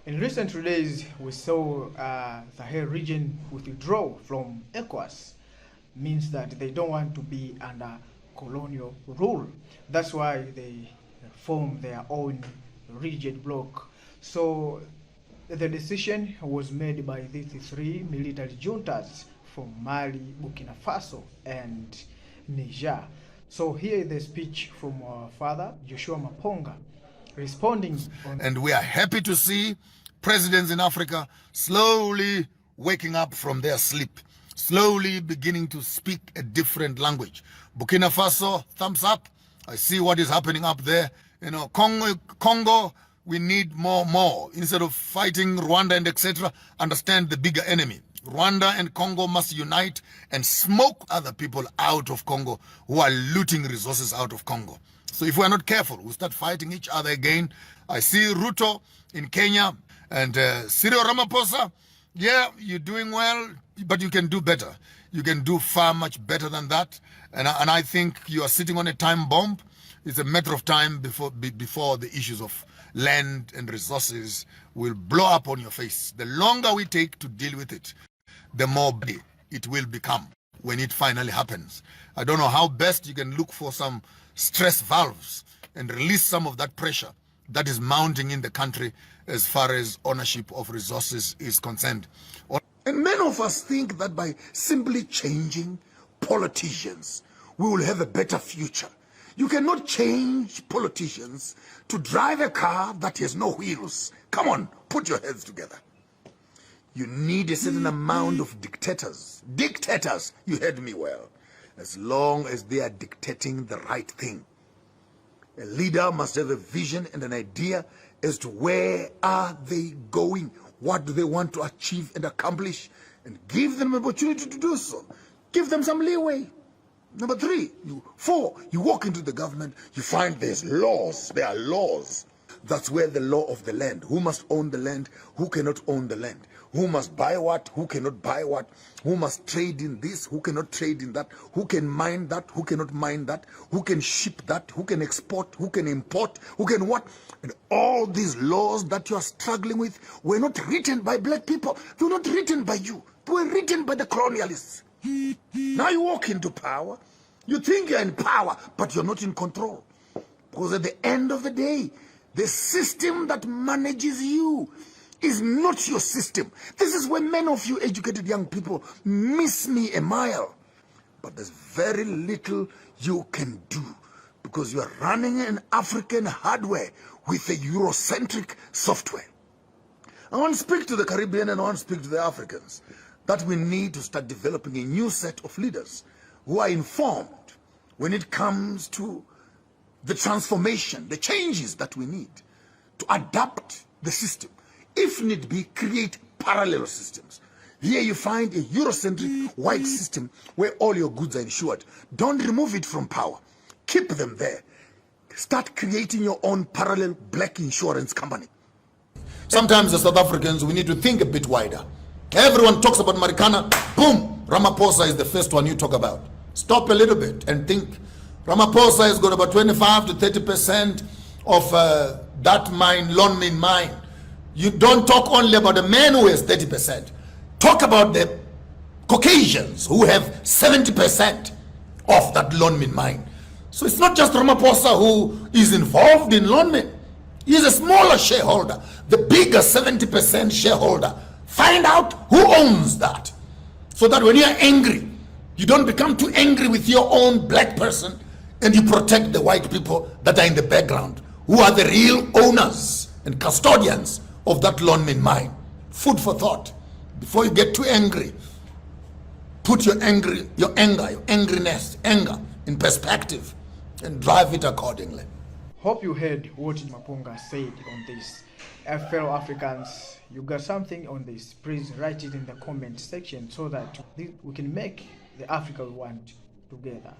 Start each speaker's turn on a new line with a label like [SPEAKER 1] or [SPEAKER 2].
[SPEAKER 1] In recent days, we saw the SAHEL region withdraw from ECOWAS. Means that they don't want to be under colonial rule. That's why they form their own region bloc. So the decision was made by these three military juntas from Mali, Burkina Faso, and Niger. So here is the speech from our father, Joshua Maponga, responding on.
[SPEAKER 2] And we are happy to see presidents in Africa slowly waking up from their sleep, slowly beginning to speak a different language. Burkina Faso, thumbs up. I see what is happening up there. You know, Congo, we need more. Instead of fighting Rwanda and etc., understand the bigger enemy. Rwanda and Congo must unite and smoke other people out of Congo who are looting resources out of Congo. So if we are not careful, we'll start fighting each other again. I see Ruto in Kenya and Cyril Ramaphosa. Yeah, you're doing well, but you can do better. You can do far much better than that. And I think you are sitting on a time bomb. It's a matter of time before the issues of land and resources will blow up on your face. The longer we take to deal with it, the more bloody it will become when it finally happens. I don't know how best you can look for some stress valves and release some of that pressure that is mounting in the country as far as ownership of resources is concerned. And many of us think that by simply changing politicians, we will have a better future. You cannot change politicians to drive a car that has no wheels. Come on, put your heads together. You need a certain amount of dictators. Dictators, you heard me well. As long as they are dictating the right thing. A leader must have a vision and an idea as to where are they going, what do they want to achieve and accomplish, and give them an opportunity to do so. Give them some leeway. Number three, you walk into the government, you find there's laws, there are laws. That's where the law of the land. Who must own the land? Who cannot own the land? Who must buy what? Who cannot buy what? Who must trade in this? Who cannot trade in that? Who can mine that? Who cannot mine that? Who can ship that? Who can export? Who can import? Who can what? And all these laws that you are struggling with were not written by black people. They were not written by you. They were written by the colonialists. Now you walk into power. You think you're in power, but you're not in control. Because at the end of the day, the system that manages you is not your system. This is where many of you educated young people miss me a mile. But there's very little you can do because you are running an African hardware with a Eurocentric software. I want to speak to the Caribbean and I want to speak to the Africans that we need to start developing a new set of leaders who are informed when it comes to the transformation, the changes that we need to adapt the system. If need be, create parallel systems. Here you find a Eurocentric white system where all your goods are insured. Don't remove it from power. Keep them there. Start creating your own parallel black insurance company. Sometimes as South Africans, we need to think a bit wider. Everyone talks about Marikana, boom, Ramaphosa is the first one you talk about. Stop a little bit and think. Ramaphosa has got about 25 to 30% of that mine, loan mine mine. You don't talk only about the man who has 30%. Talk about the Caucasians who have 70% of that loan mine. So it's not just Ramaphosa who is involved in loan mine. He's a smaller shareholder. The bigger 70% shareholder. Find out who owns that. So that when you're angry, you don't become too angry with your own black person and you protect the white people that are in the background, who are the real owners and custodians of that loan mine. Food for thought. Before you get too angry, put your angriness in perspective and drive it accordingly.
[SPEAKER 1] Hope you heard what Maponga said on this. Fellow Africans, you got something on this, please write it in the comment section so that we can make the Africa we want together.